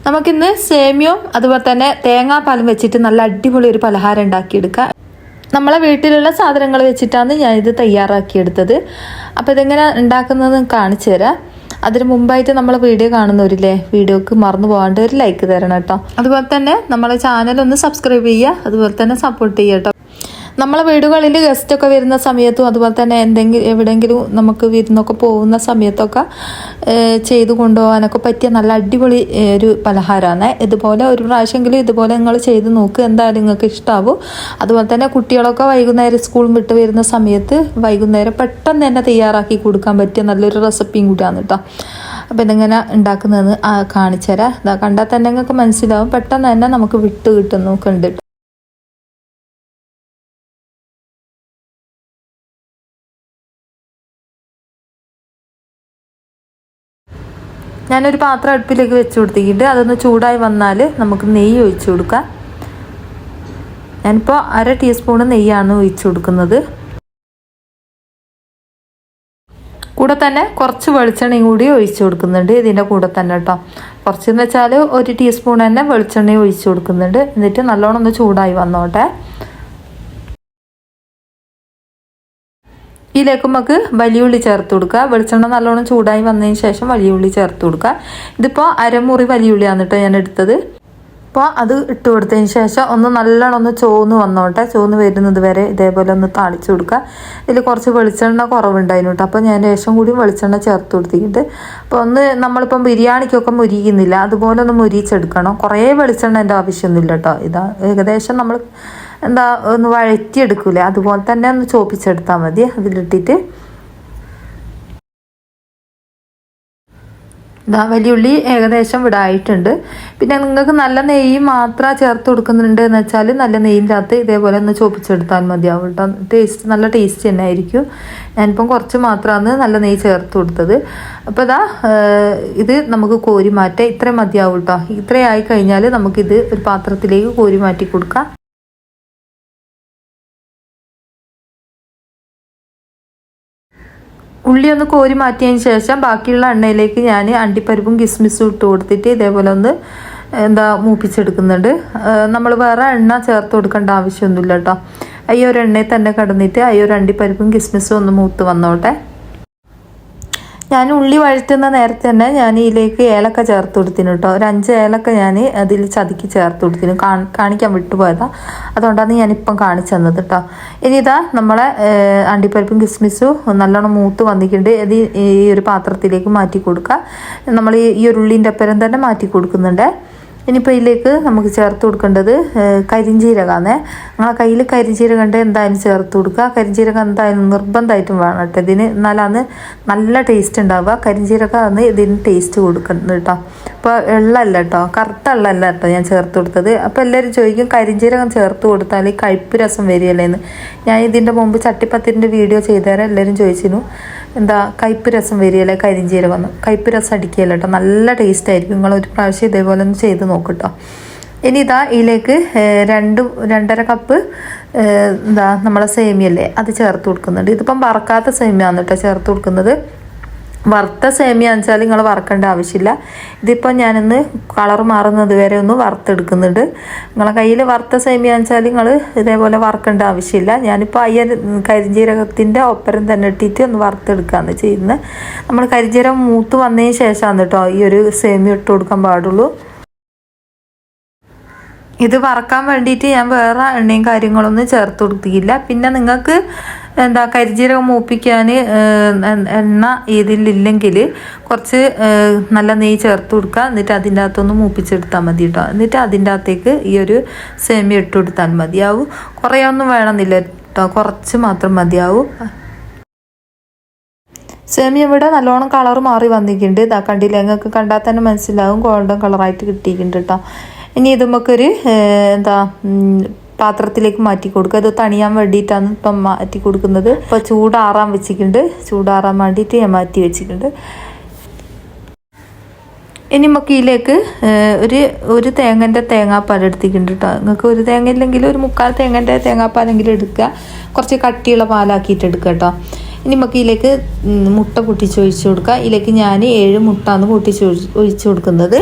നമുക്കിന്ന് സേമിയവും അതുപോലെ തന്നെ തേങ്ങാപ്പാലും വെച്ചിട്ട് നല്ല അടിപൊളി ഒരു പലഹാരം ഉണ്ടാക്കിയെടുക്കാം. നമ്മളെ വീട്ടിലുള്ള സാധനങ്ങൾ വെച്ചിട്ടാണ് ഞാനിത് തയ്യാറാക്കിയെടുത്തത്. അപ്പോൾ ഇതെങ്ങനെ ഉണ്ടാക്കുന്നതെന്ന് കാണിച്ചു തരാം. അതിന് മുമ്പായിട്ട് നമ്മൾ വീഡിയോ കാണുന്നവരില്ലേ, വീഡിയോക്ക് മറന്നു പോകാണ്ട് ഒരു ലൈക്ക് തരണം കേട്ടോ. അതുപോലെ തന്നെ നമ്മളെ ചാനൽ ഒന്ന് സബ്സ്ക്രൈബ് ചെയ്യുക, അതുപോലെ തന്നെ സപ്പോർട്ട് ചെയ്യുക കേട്ടോ. നമ്മളെ വീടുകളിൽ ഗസ്റ്റൊക്കെ വരുന്ന സമയത്തും അതുപോലെ തന്നെ എവിടെയെങ്കിലും നമുക്ക് വിരുന്നൊക്കെ പോകുന്ന സമയത്തൊക്കെ ചെയ്തു കൊണ്ടുപോകാനൊക്കെ പറ്റിയ നല്ല അടിപൊളി ഒരു പലഹാരമാണ്. ഇതുപോലെ ഒരു പ്രാവശ്യമെങ്കിലും ഇതുപോലെ നിങ്ങൾ ചെയ്ത് നോക്കുക, എന്തായാലും നിങ്ങൾക്ക് ഇഷ്ടമാവും. അതുപോലെ തന്നെ കുട്ടികളൊക്കെ വൈകുന്നേരം സ്കൂൾ വിട്ട് വരുന്ന സമയത്ത് വൈകുന്നേരം പെട്ടെന്ന് തന്നെ തയ്യാറാക്കി കൊടുക്കാൻ പറ്റിയ നല്ലൊരു റെസിപ്പിയും കൂടിയാണ് കേട്ടോ. അപ്പോൾ ഇതെങ്ങനെ ഉണ്ടാക്കുന്നതെന്ന് കാണിച്ചു തരാം. ഇതാ കണ്ടാൽ തന്നെ നിങ്ങൾക്ക് മനസ്സിലാവും, പെട്ടെന്ന് തന്നെ നമുക്ക് വിട്ട് കിട്ടുന്നൊക്കെ ഉണ്ട്. ഞാനൊരു പാത്രം അടുപ്പിലേക്ക് വെച്ച് കൊടുത്തിട്ട് അതൊന്ന് ചൂടായി വന്നാൽ നമുക്ക് നെയ്യ് ഒഴിച്ചു കൊടുക്കാം. ഞാനിപ്പോൾ 1/2 ടീസ്പൂൺ നെയ്യാണ് ഒഴിച്ചു കൊടുക്കുന്നത്. കൂടെ തന്നെ കുറച്ച് വെളിച്ചെണ്ണയും കൂടി ഒഴിച്ചു കൊടുക്കുന്നുണ്ട് ഇതിൻ്റെ കൂടെ തന്നെ കേട്ടോ. കുറച്ചെന്ന് വെച്ചാൽ 1 ടീസ്പൂൺ തന്നെ വെളിച്ചെണ്ണയും ഒഴിച്ചു കൊടുക്കുന്നുണ്ട്. എന്നിട്ട് നല്ലോണം ഒന്ന് ചൂടായി വന്നോട്ടെ. ഇതിലേക്ക് നമുക്ക് വലിയ ഉള്ളി ചേർത്ത് കൊടുക്കുക. വെളിച്ചെണ്ണ നല്ലോണം ചൂടായി വന്നതിന് ശേഷം വലിയ ഉള്ളി ചേർത്ത് കൊടുക്കുക. ഇതിപ്പോൾ 1/2 മുറി വലിയ ഉള്ളിയാണ് കേട്ടോ ഞാൻ എടുത്തത്. അപ്പോൾ അത് ഇട്ട് കൊടുത്തതിന് ശേഷം നല്ലോണം ഒന്ന് ചോന്ന് വന്നോട്ടെ. ചോന്ന് വരുന്നത് വരെ ഇതേപോലെ ഒന്ന് താളിച്ച് കൊടുക്കുക. ഇതിൽ കുറച്ച് വെളിച്ചെണ്ണ കുറവുണ്ടായിരുന്നു കേട്ടോ. അപ്പോൾ ഞാൻ ശേഷം കൂടി വെളിച്ചെണ്ണ ചേർത്ത് കൊടുത്തിട്ടുണ്ട്. അപ്പോൾ നമ്മളിപ്പം ബിരിയാണിക്കൊക്കെ മുരിക്കുന്നില്ല, അതുപോലെ ഒന്ന് മുരിച്ചെടുക്കണം. കുറേ വെളിച്ചെണ്ണേൻ്റെ ആവശ്യമൊന്നുമില്ല കേട്ടോ. ഇതാ ഏകദേശം നമ്മൾ ഒന്ന് വഴറ്റിയെടുക്കൂലേ, അതുപോലെ തന്നെ ഒന്ന് ചോപ്പിച്ചെടുത്താൽ മതി. അതിലിട്ടിട്ട് വലിയുള്ളി ഏകദേശം ഇവിടെ ആയിട്ടുണ്ട്. പിന്നെ നിങ്ങൾക്ക് നല്ല നെയ്യ് മാത്രം ചേർത്ത് കൊടുക്കുന്നുണ്ട് എന്ന് വെച്ചാൽ നല്ല നെയ്യിൻ്റെ അകത്ത് ഇതേപോലെ ഒന്ന് ചോപ്പിച്ചെടുത്താൽ മതിയാവും കേട്ടോ. നല്ല ടേസ്റ്റ് തന്നെ ആയിരിക്കും. ഞാനിപ്പം കുറച്ച് മാത്രമാണ് നല്ല നെയ്യ് ചേർത്ത് കൊടുത്തത്. അപ്പോൾ ഇത് നമുക്ക് കോരി മാറ്റാം. ഇത്രയും മതിയാവും കേട്ടോ. ഇത്രയും ആയി കഴിഞ്ഞാൽ നമുക്കിത് ഒരു പാത്രത്തിലേക്ക് കോരി മാറ്റി കൊടുക്കാം. ഉള്ളി ഒന്ന് കോരി മാറ്റിയതിന് ശേഷം ബാക്കിയുള്ള എണ്ണയിലേക്ക് ഞാൻ അണ്ടിപ്പരിപ്പും കിസ്മിസും ഇട്ട് കൊടുത്തിട്ട് ഇതേപോലെ ഒന്ന് മൂപ്പിച്ചെടുക്കുന്നുണ്ട്. നമ്മൾ വേറെ എണ്ണ ചേർത്ത് കൊടുക്കേണ്ട ആവശ്യമൊന്നുമില്ല കേട്ടോ. ഈ ഒരു എണ്ണയിൽ തന്നെ കിടന്നിട്ട് ഈ ഒരു അണ്ടിപ്പരിപ്പും കിസ്മിസും ഒന്ന് മൂത്ത് വന്നോട്ടെ. ഞാൻ ഉള്ളി വഴറ്റുന്ന നേരത്തെ തന്നെ ഞാൻ ഇതിലേക്ക് ഏലക്ക ചേർത്ത് കൊടുത്തിന് കേട്ടോ. ഒരു 5 ഏലക്ക ഞാൻ അതിൽ ചതുക്കി ചേർത്ത് കൊടുത്തിന്. കാണിക്കാൻ വിട്ടുപോയതാണ്, അതുകൊണ്ടാണ് ഞാനിപ്പം കാണിച്ചു തന്നത് കേട്ടോ. ഇനി നമ്മളെ അണ്ടിപ്പരിപ്പും കിസ്മിസും നല്ലോണം മൂത്ത് വന്നിട്ടുണ്ട്. ഇത് ഈ ഒരു പാത്രത്തിലേക്ക് മാറ്റി കൊടുക്കുക. നമ്മൾ ഈ ഒരു ഉള്ളിൻ്റെ ഒപ്പരം തന്നെ മാറ്റി കൊടുക്കുന്നുണ്ട്. ഇനിയിപ്പോൾ ഇതിലേക്ക് നമുക്ക് ചേർത്ത് കൊടുക്കേണ്ടത് കരിഞ്ജീരകമാണ്. നിങ്ങളെ കയ്യിൽ കരിഞ്ജീരകം ഉണ്ട് എന്തായാലും ചേർത്ത് കൊടുക്കുക. കരിഞ്ജീരകം എന്തായാലും നിർബന്ധമായിട്ടും വേണം കേട്ടോ. ഇതിന് എന്നാലാണ് നല്ല ടേസ്റ്റ് ഉണ്ടാവുക. കരിഞ്ജീരകമാണ് ഇതിന് ടേസ്റ്റ് കൊടുക്കുന്നത് കേട്ടോ. അപ്പോൾ എള്ളല്ല കേട്ടോ, കറുത്ത എള്ളല്ല കേട്ടോ ഞാൻ ചേർത്ത് കൊടുത്തത്. അപ്പോൾ എല്ലാവരും ചോദിക്കും കരിഞ്ജീരകം ചേർത്ത് കൊടുത്താൽ കയ്പ്പ് രസം വരികയല്ലേന്ന്. ഞാൻ ഇതിൻ്റെ മുമ്പ് ചട്ടിപ്പത്തിൻ്റെ വീഡിയോ ചെയ്തുതരാം. എല്ലാവരും ചോദിച്ചിരുന്നു കയ്പ്പ് രസം വരികയല്ലേ കരിഞ്ജീരകം. കയ്പ്പ് രസം അടിക്കുകയല്ല കേട്ടോ, നല്ല ടേസ്റ്റ് ആയിരിക്കും. നിങ്ങളൊരു പ്രാവശ്യം ഇതേപോലെ ഒന്ന് ചെയ്ത് നോക്കട്ടോ. ഇനി ഇതിലേക്ക് 2-2.5 കപ്പ് നമ്മളെ സേമിയല്ലേ അത് ചേർത്ത് കൊടുക്കുന്നുണ്ട്. ഇതിപ്പം വറക്കാത്ത സേമിയാണ് കേട്ടോ ചേർത്ത് കൊടുക്കുന്നത്. വറുത്ത സേമിയാന്ന് വെച്ചാൽ നിങ്ങൾ വറക്കേണ്ട ആവശ്യമില്ല. ഇതിപ്പോൾ ഞാനിന്ന് കളർ മാറുന്നത് വരെ ഒന്ന് വറുത്തെടുക്കുന്നുണ്ട്. നിങ്ങളെ കയ്യിൽ വറുത്ത സേമിയാന്ന് വെച്ചാൽ നിങ്ങൾ ഇതേപോലെ വറക്കേണ്ട ആവശ്യമില്ല. ഞാനിപ്പോൾ കരിഞ്ജീരകത്തിൻ്റെ ഒപ്പരം തന്നെ ഇട്ടിട്ട് ഒന്ന് വറുത്തെടുക്കുകയാണ് ചെയ്യുന്നത്. നമ്മൾ കരിഞ്ജീരകം മൂത്ത് വന്നതിന് ശേഷമാണ് കേട്ടോ ഈ ഒരു സേമിയ ഇട്ട് കൊടുക്കാൻ പാടുള്ളൂ. ഇത് വറക്കാൻ വേണ്ടിയിട്ട് ഞാൻ വേറെ എണ്ണയും കാര്യങ്ങളൊന്നും ചേർത്ത് കൊടുത്തില്ല. പിന്നെ നിങ്ങൾക്ക് കരിഞ്ജീരകം മൂപ്പിക്കാൻ എണ്ണ ഇതിലില്ലെങ്കിൽ കുറച്ച് നല്ല നെയ്യ് ചേർത്ത് കൊടുക്കുക. എന്നിട്ട് അതിൻ്റെ അകത്തൊന്ന് മൂപ്പിച്ചെടുത്താൽ മതി കേട്ടോ. എന്നിട്ട് അതിൻ്റെ അകത്തേക്ക് ഈ ഒരു സേമിയ ഇട്ട് കൊടുത്താൽ മതിയാവും. കുറേ ഒന്നും വേണമെന്നില്ല കേട്ടോ, കുറച്ച് മാത്രം മതിയാവും. സേമിയ ഇവിടെ നല്ലോണം കളർ മാറി വന്നിട്ടുണ്ട്. കണ്ടില്ല, നിങ്ങൾക്ക് കണ്ടാൽ തന്നെ മനസ്സിലാവും ഗോൾഡൻ കളറായിട്ട് കിട്ടിയിട്ടുണ്ട് കേട്ടോ. ഇനി ഇത് നമുക്കൊരു പാത്രത്തിലേക്ക് മാറ്റി കൊടുക്കുക. ഇത് തണിയാൻ വേണ്ടിയിട്ടാണ് ഇപ്പം മാറ്റി കൊടുക്കുന്നത്. ഇപ്പോൾ ചൂടാറാൻ വെച്ചിട്ടുണ്ട്. ചൂടാറാൻ വേണ്ടിയിട്ട് ഞാൻ മാറ്റി വെച്ചിട്ടുണ്ട്. ഇനി നമുക്ക് ഇതിലേക്ക് ഒരു തേങ്ങൻ്റെ തേങ്ങാപ്പാൽ എടുത്തിട്ടുണ്ട് കേട്ടോ. നിങ്ങൾക്ക് ഒരു തേങ്ങ ഇല്ലെങ്കിൽ ഒരു 3/4 തേങ്ങൻ്റെ തേങ്ങാപ്പാലെങ്കിലും എടുക്കുക. കുറച്ച് കട്ടിയുള്ള പാലാക്കിയിട്ട് എടുക്കുക കേട്ടോ. ഇനി നമുക്ക് ഇതിലേക്ക് മുട്ട പൊട്ടിച്ച് ഒഴിച്ച് കൊടുക്കുക. ഇതിലേക്ക് ഞാൻ 7 മുട്ടാണ് പൊട്ടിച്ച് ഒഴിച്ച് കൊടുക്കുന്നത്.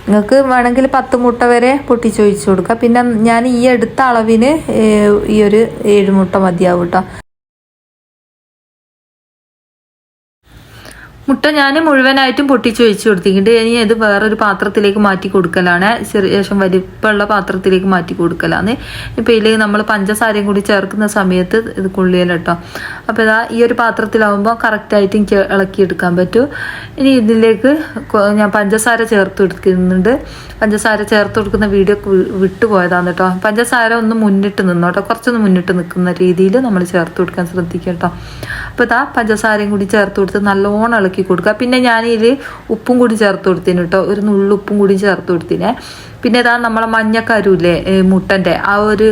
നിങ്ങൾക്ക് വേണമെങ്കിൽ 10 മുട്ട വരെ പൊട്ടിച്ചൊഴിച്ച് കൊടുക്കുക. പിന്നെ ഞാൻ ഈ എടുത്ത അളവിന് ഈ ഒരു 7 മുട്ട മതിയാവും കേട്ടോ. മുട്ട ഞാൻ മുഴുവനായിട്ടും പൊട്ടിച്ച് ഒഴിച്ച് കൊടുത്തിട്ടുണ്ട്. ഇനി ഇത് വേറൊരു പാത്രത്തിലേക്ക് മാറ്റി കൊടുക്കലാണ്. ശേഷം വലിപ്പമുള്ള പാത്രത്തിലേക്ക് മാറ്റി കൊടുക്കലാണ്. ഇപ്പം ഇതിലേക്ക് നമ്മൾ പഞ്ചസാരയും കൂടി ചേർക്കുന്ന സമയത്ത് ഇത് കൊള്ളിയല്ല കേട്ടോ. അപ്പോൾ ഇതാ ഈ ഒരു പാത്രത്തിലാവുമ്പോൾ കറക്റ്റായിട്ട് എനിക്ക് ഇളക്കിയെടുക്കാൻ പറ്റും. ഇനി ഇതിലേക്ക് ഞാൻ പഞ്ചസാര ചേർത്ത് കൊടുക്കുന്നുണ്ട്. പഞ്ചസാര ചേർത്ത് കൊടുക്കുന്ന വീഡിയോ വിട്ടുപോയതാണ് കേട്ടോ. പഞ്ചസാര ഒന്ന് മുന്നിട്ട് നിന്നോട്ടോ, കുറച്ചൊന്ന് മുന്നിട്ട് നിൽക്കുന്ന രീതിയിൽ നമ്മൾ ചേർത്ത് കൊടുക്കാൻ ശ്രദ്ധിക്കുക കേട്ടോ. അപ്പോൾ ഇതാ പഞ്ചസാരയും കൂടി ചേർത്ത് കൊടുത്ത് നല്ലോണം ഇളക്കി കൊടുക്കുക. പിന്നെ ഞാനിതിൽ ഉപ്പും കൂടി ചേർത്ത് കൊടുത്തിന് കേട്ടോ, ഒരു നുള്ളുപ്പും കൂടി ചേർത്ത് കൊടുത്തിനെ. പിന്നെ ഇതാ നമ്മളെ മഞ്ഞക്കരുല്ലേ മുട്ടൻ്റെ ആ ഒരു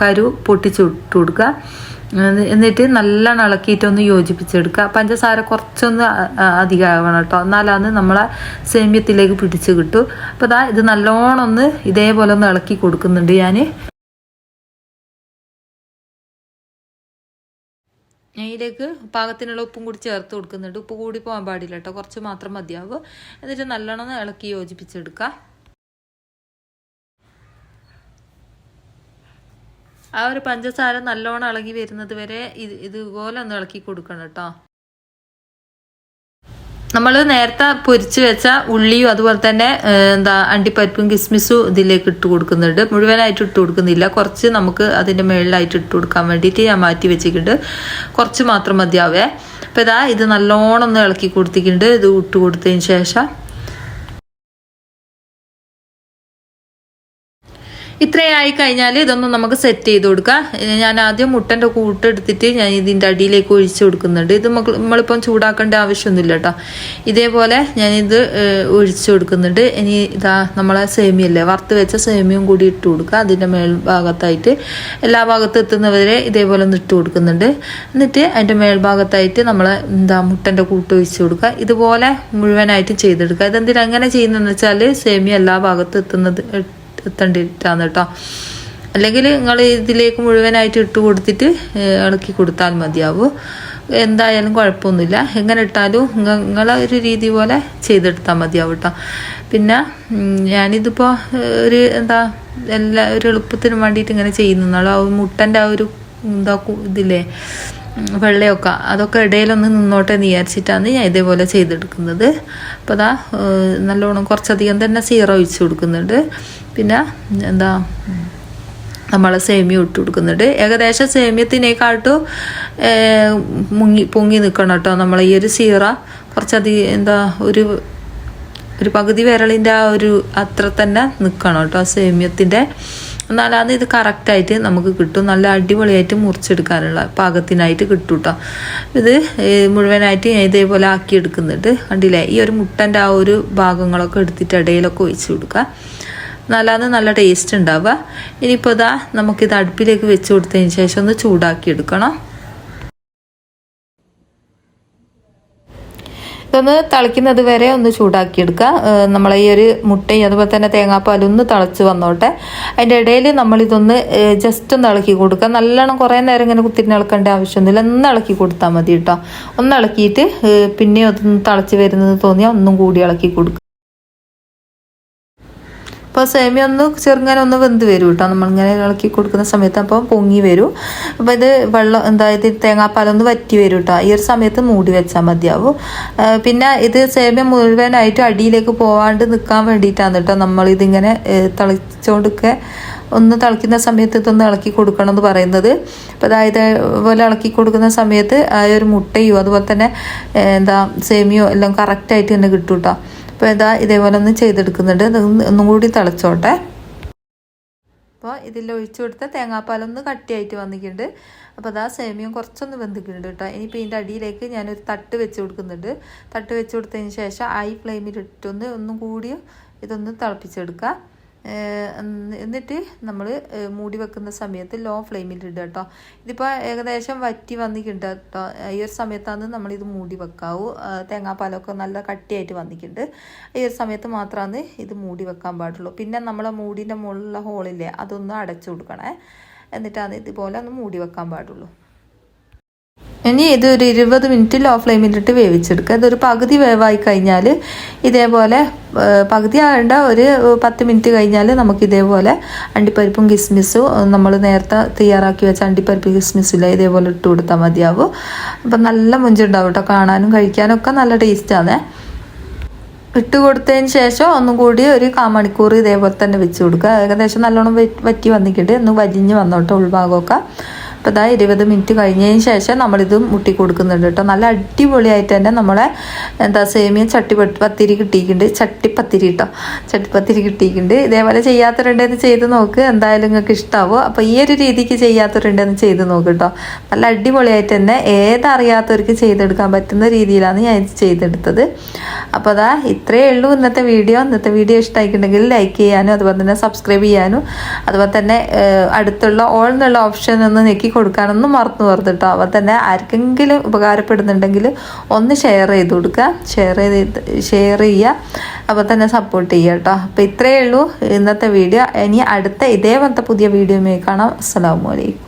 കരു പൊട്ടിച്ചിട്ട് കൊടുക്കുക. എന്നിട്ട് നല്ലോണം ഇളക്കിയിട്ടൊന്ന് യോജിപ്പിച്ചെടുക്കുക. പഞ്ചസാര കുറച്ചൊന്ന് അധികമാവണം കേട്ടോ, എന്നാലാണ് നമ്മളെ സേമ്യത്തിലേക്ക് പിടിച്ച് കിട്ടും. അപ്പോൾ ഇതാ ഇത് നല്ലോണം ഒന്ന് ഇതേപോലെ ഒന്ന് ഇളക്കി കൊടുക്കുന്നുണ്ട് ഞാൻ. ഇതിലേക്ക് പാകത്തിനുള്ള ഉപ്പും കൂടി ചേർത്ത് കൊടുക്കുന്നുണ്ട്. ഉപ്പ് കൂടി പോകാൻ പാടില്ല കേട്ടോ, കുറച്ച് മാത്രം മതിയാവും. എന്നിട്ട് നല്ലോണം ഇളക്കി യോജിപ്പിച്ചെടുക്കുക. ആ ഒരു പഞ്ചസാര നല്ലോണം ഇളകി വരുന്നത് വരെ ഇതുപോലെ ഒന്ന് ഇളക്കി കൊടുക്കണം കേട്ടോ. നമ്മൾ നേരത്തെ പൊരിച്ച് വെച്ച ഉള്ളിയും അതുപോലെ തന്നെ അണ്ടിപ്പരിപ്പും കിസ്മിസും ഇതിലേക്ക് ഇട്ട് കൊടുക്കുന്നുണ്ട്. മുഴുവനായിട്ട് ഇട്ട് കൊടുക്കുന്നില്ല, കുറച്ച് നമുക്ക് അതിൻ്റെ മുകളിലായിട്ട് ഇട്ട് കൊടുക്കാൻ വേണ്ടിയിട്ട് ഞാൻ മാറ്റി വെച്ചിട്ടുണ്ട്. കുറച്ച് മാത്രം മതിയാവേ. അപ്പോൾ ഇതാ ഇത് നല്ലോണം ഒന്ന് ഇളക്കി കൊടുത്തിട്ടുണ്ട്. ഇത് ഇട്ട് കൊടുത്തതിന് ശേഷം ഇത്രയായി കഴിഞ്ഞാൽ ഇതൊന്നും നമുക്ക് സെറ്റ് ചെയ്ത് കൊടുക്കാം. ഞാൻ ആദ്യം മുട്ടൻ്റെ കൂട്ടെടുത്തിട്ട് ഞാൻ ഇതിൻ്റെ അടിയിലേക്ക് ഒഴിച്ച് കൊടുക്കുന്നുണ്ട്. ഇത് നമ്മളിപ്പം ചൂടാക്കേണ്ട ആവശ്യമൊന്നുമില്ല കേട്ടോ. ഇതേപോലെ ഞാനിത് ഒഴിച്ച് കൊടുക്കുന്നുണ്ട്. ഇനി ഇതാ നമ്മളെ സേമിയല്ലേ, വറുത്ത് വെച്ച സേമിയും കൂടി ഇട്ട് കൊടുക്കുക. അതിൻ്റെ മേൽഭാഗത്തായിട്ട് എല്ലാ ഭാഗത്തും എത്തുന്നവരെ ഇതേപോലെ ഒന്ന് ഇട്ട് കൊടുക്കുന്നുണ്ട്. എന്നിട്ട് അതിൻ്റെ മേൽഭാഗത്തായിട്ട് നമ്മൾ മുട്ടൻ്റെ കൂട്ട് ഒഴിച്ച് കൊടുക്കുക. ഇതുപോലെ മുഴുവനായിട്ട് ചെയ്തെടുക്കുക. ഇതെന്തിനാ അങ്ങനെ ചെയ്യുന്നതെന്ന് വെച്ചാൽ സേമിയ എല്ലാ ഭാഗത്തും എത്തേണ്ടിട്ടാണ് കേട്ടോ. അല്ലെങ്കിൽ നിങ്ങൾ ഇതിലേക്ക് മുഴുവനായിട്ട് ഇട്ട് കൊടുത്തിട്ട് ഇളക്കി കൊടുത്താൽ മതിയാവും. എന്തായാലും കുഴപ്പമൊന്നുമില്ല, എങ്ങനെ ഇട്ടാലും നിങ്ങളെ ഒരു രീതി പോലെ ചെയ്തെടുത്താൽ മതിയാവും കേട്ടോ. പിന്നെ ഞാനിതിപ്പോൾ ഒരു ഒരു എളുപ്പത്തിന് വേണ്ടിയിട്ട് ഇങ്ങനെ ചെയ്യുന്നുള്ളൂ. ആ മുട്ടൻ്റെ ആ ഒരു ഇതില്ലേ വെള്ളയൊക്കെ അതൊക്കെ ഇടയിലൊന്ന് നിന്നോട്ടെ എന്ന് വിചാരിച്ചിട്ടാണ് ഞാൻ ഇതേപോലെ ചെയ്തെടുക്കുന്നത്. അപ്പോൾ അതാ നല്ലോണം കുറച്ചധികം തന്നെ സീറ ഒഴിച്ച് കൊടുക്കുന്നുണ്ട്. പിന്നെ നമ്മൾ സേമിയ ഇട്ട് കൊടുക്കുന്നുണ്ട്. ഏകദേശം സേമിയത്തിനേക്കാട്ടും പൊങ്ങി നിൽക്കണം കേട്ടോ. നമ്മൾ ഈ ഒരു സീറ കുറച്ചധികം ഒരു പകുതി വിരലിൻ്റെ ആ ഒരു അത്ര തന്നെ നിൽക്കണം കേട്ടോ സേമിയത്തിൻ്റെ. എന്നാലാണ് ഇത് കറക്റ്റായിട്ട് നമുക്ക് കിട്ടും. നല്ല അടിപൊളിയായിട്ട് മുറിച്ചെടുക്കാനുള്ള പാകത്തിനായിട്ട് കിട്ടും കേട്ടോ. ഇത് മുഴുവനായിട്ട് ഞാൻ ഇതേപോലെ ആക്കിയെടുക്കുന്നുണ്ട്. കണ്ടില്ലേ, ഈ ഒരു മുട്ടൻ്റെ ആ ഒരു ഭാഗങ്ങളൊക്കെ എടുത്തിട്ട് ഇടയിലൊക്കെ ഒഴിച്ച് കൊടുക്കുക. എന്നാലാണ് നല്ല ടേസ്റ്റ് ഉണ്ടാവുക. ഇനിയിപ്പോൾ ഇതാ നമുക്കിത് അടുപ്പിലേക്ക് വെച്ച് കൊടുത്തതിന് ശേഷം ഒന്ന് ചൂടാക്കി എടുക്കണം. ഇതൊന്ന് തിളയ്ക്കുന്നത് വരെ ഒന്ന് ചൂടാക്കിയെടുക്കുക. നമ്മളെ ഈ ഒരു മുട്ടയും അതുപോലെ തന്നെ തേങ്ങാപ്പാലും ഒന്ന് തിളച്ച് വന്നോട്ടെ. അതിൻ്റെ ഇടയിൽ നമ്മളിതൊന്ന് ജസ്റ്റ് ഒന്ന് ഇളക്കി കൊടുക്കുക. നല്ലോണം കുറേ നേരം ഇങ്ങനെ കുത്തിരിഞ്ഞ് ഇളക്കേണ്ട ആവശ്യമൊന്നുമില്ല, ഒന്ന് ഇളക്കി കൊടുത്താൽ മതി കേട്ടോ. ഒന്ന് ഇളക്കിയിട്ട് പിന്നെ ഒന്ന് തിളച്ച് വരുന്നത് തോന്നിയാൽ ഒന്നും കൂടി ഇളക്കി കൊടുക്കുക. അപ്പോൾ സേമിയ ഒന്ന് ചെറുങ്ങനെ ഒന്ന് വെന്ത് വരും കേട്ടോ, നമ്മളിങ്ങനെ ഇളക്കി കൊടുക്കുന്ന സമയത്ത്. അപ്പോൾ പൊങ്ങി വരും. അപ്പോൾ ഇത് വെള്ളം തേങ്ങാപ്പാലൊന്ന് വറ്റി വരും കേട്ടോ. ഈ ഒരു സമയത്ത് മൂടി വെച്ചാൽ മതിയാവും. പിന്നെ ഇത് സേമിയ മുഴുവനായിട്ട് അടിയിലേക്ക് പോവാണ്ട് നിൽക്കാൻ വേണ്ടിയിട്ടാണ് കേട്ടോ നമ്മളിതിങ്ങനെ തിളച്ചോണ്ടൊക്കെ ഒന്ന് തിളയ്ക്കുന്ന സമയത്ത് ഇതൊന്ന് ഇളക്കി കൊടുക്കണം എന്ന് പറയുന്നത്. അപ്പോൾ അതായത് പോലെ ഇളക്കി കൊടുക്കുന്ന സമയത്ത് ആ ഒരു മുട്ടയോ അതുപോലെ തന്നെ സേമിയോ എല്ലാം കറക്റ്റായിട്ട് തന്നെ കിട്ടും കേട്ടോ. അപ്പോൾ ഇതേപോലെ ഒന്ന് ചെയ്തെടുക്കുന്നുണ്ട്. ഒന്നും കൂടി തിളച്ചോട്ടെ. അപ്പോൾ ഇതിൽ ഒഴിച്ചു കൊടുത്ത തേങ്ങാപ്പാലൊന്ന് കട്ടിയായിട്ട് വന്നിട്ടുണ്ട്. അപ്പോൾ സേമിയം കുറച്ചൊന്ന് വെന്തിട്ടുണ്ട് കേട്ടോ. ഇനിയിപ്പോൾ ഇതിൻ്റെ അടിയിലേക്ക് ഞാനൊരു തട്ട് വെച്ച് കൊടുക്കുന്നുണ്ട്. തട്ട് വെച്ച് കൊടുത്തതിന് ശേഷം ഹൈ ഫ്ലെയിമിലിട്ടൊന്ന് ഒന്നും കൂടി ഇതൊന്ന് തിളപ്പിച്ചെടുക്കുക. എന്നിട്ട് നമ്മൾ മൂടി വെക്കുന്ന സമയത്ത് ലോ ഫ്ലെയിമിലിടുക കേട്ടോ. ഇതിപ്പോൾ ഏകദേശം വറ്റി വന്നിട്ടുണ്ട് കേട്ടോ. ഈ ഒരു സമയത്താണ് നമ്മളിത് മൂടി വെക്കാവൂ. തേങ്ങാപ്പാലൊക്കെ നല്ല കട്ടിയായിട്ട് വന്നിട്ടുണ്ട്. ഈ ഒരു സമയത്ത് മാത്രമാണ് ഇത് മൂടി വെക്കാൻ പാടുള്ളൂ. പിന്നെ നമ്മളെ മൂടിൻ്റെ മുകളിലുള്ള ഹോളില്ലേ അതൊന്ന് അടച്ചു കൊടുക്കണേ. എന്നിട്ടാണ് ഇതുപോലെ ഒന്ന് മൂടി വെക്കാൻ പാടുള്ളൂ. ഇനി ഇതൊരു 20 മിനിറ്റ് ലോ ഫ്ലെയിമിലിട്ട് വേവിച്ചെടുക്കുക. ഇതൊരു പകുതി വേവായി കഴിഞ്ഞാൽ ഇതേപോലെ പകുതി ആകേണ്ട ഒരു 10 മിനിറ്റ് കഴിഞ്ഞാൽ നമുക്ക് ഇതേപോലെ അണ്ടിപ്പരിപ്പും കിസ്മിസും നമ്മൾ നേരത്തെ തയ്യാറാക്കി വെച്ച അണ്ടിപ്പരിപ്പ് കിസ്മിസില്ല ഇതേപോലെ ഇട്ട് കൊടുത്താൽ മതിയാവും. അപ്പം നല്ല മുഞ്ചുണ്ടാവും കേട്ടോ, കാണാനും കഴിക്കാനും ഒക്കെ നല്ല ടേസ്റ്റാണ്. ഇട്ട് കൊടുത്തതിന് ശേഷം ഒന്നും കൂടി ഒരു 1/4 മണിക്കൂർ ഇതേപോലെ തന്നെ വെച്ച് കൊടുക്കുക. ഏകദേശം നല്ലോണം വറ്റി വന്നിട്ട് ഒന്ന് വലിഞ്ഞ് വന്നോട്ടോ ഉൾഭാഗമൊക്കെ. അപ്പോൾ ഇതാ 20 മിനിറ്റ് കഴിഞ്ഞതിന് ശേഷം നമ്മളിത് മുട്ടി കൊടുക്കുന്നുണ്ട് കേട്ടോ. നല്ല അടിപൊളിയായിട്ട് തന്നെ നമ്മളെ സേമിയ പത്തിരി കിട്ടിയിട്ടുണ്ട്. ചട്ടിപ്പത്തിരി കേട്ടോ, ചട്ടിപ്പത്തിരി കിട്ടിയിട്ടുണ്ട്. ഇതേപോലെ ചെയ്യാത്തവരുണ്ടെന്ന് ചെയ്ത് നോക്ക്, എന്തായാലും നിങ്ങൾക്ക് ഇഷ്ടമാവും. അപ്പോൾ ഈ ഒരു രീതിക്ക് ചെയ്യാത്തവരുണ്ടെന്ന് ചെയ്ത് നോക്ക് കേട്ടോ. നല്ല അടിപൊളിയായിട്ട് തന്നെ ഏതറിയാത്തവർക്ക് ചെയ്തെടുക്കാൻ പറ്റുന്ന രീതിയിലാണ് ഞാൻ ഇത് ചെയ്തെടുത്തത്. അപ്പോൾ അതാ ഇത്രയേ ഉള്ളൂ ഇന്നത്തെ വീഡിയോ. ഇന്നത്തെ വീഡിയോ ഇഷ്ടമായിട്ടുണ്ടെങ്കിൽ ലൈക്ക് ചെയ്യാനും അതുപോലെ തന്നെ സബ്സ്ക്രൈബ് ചെയ്യാനും അതുപോലെ തന്നെ അടുത്തുള്ള ഓൾ എന്നുള്ള ഓപ്ഷൻ ഒന്ന് ഞെക്കി കൊടുക്കാനൊന്നും മറന്നു പോകരുത്. അപ്പോൾ തന്നെ ആർക്കെങ്കിലും ഉപകാരപ്പെടുന്നുണ്ടെങ്കിൽ ഒന്ന് ഷെയർ ചെയ്ത് കൊടുക്കുക, ഷെയർ ചെയ്യുക, അപ്പോൾ തന്നെ സപ്പോർട്ട് ചെയ്യുക കേട്ടോ. അപ്പോൾ ഇത്രയേ ഉള്ളൂ ഇന്നത്തെ വീഡിയോ. ഇനി അടുത്ത ഇതേപോലത്തെ പുതിയ വീഡിയോയുമായി കാണാം. അസ്സലാമു അലൈക്കും.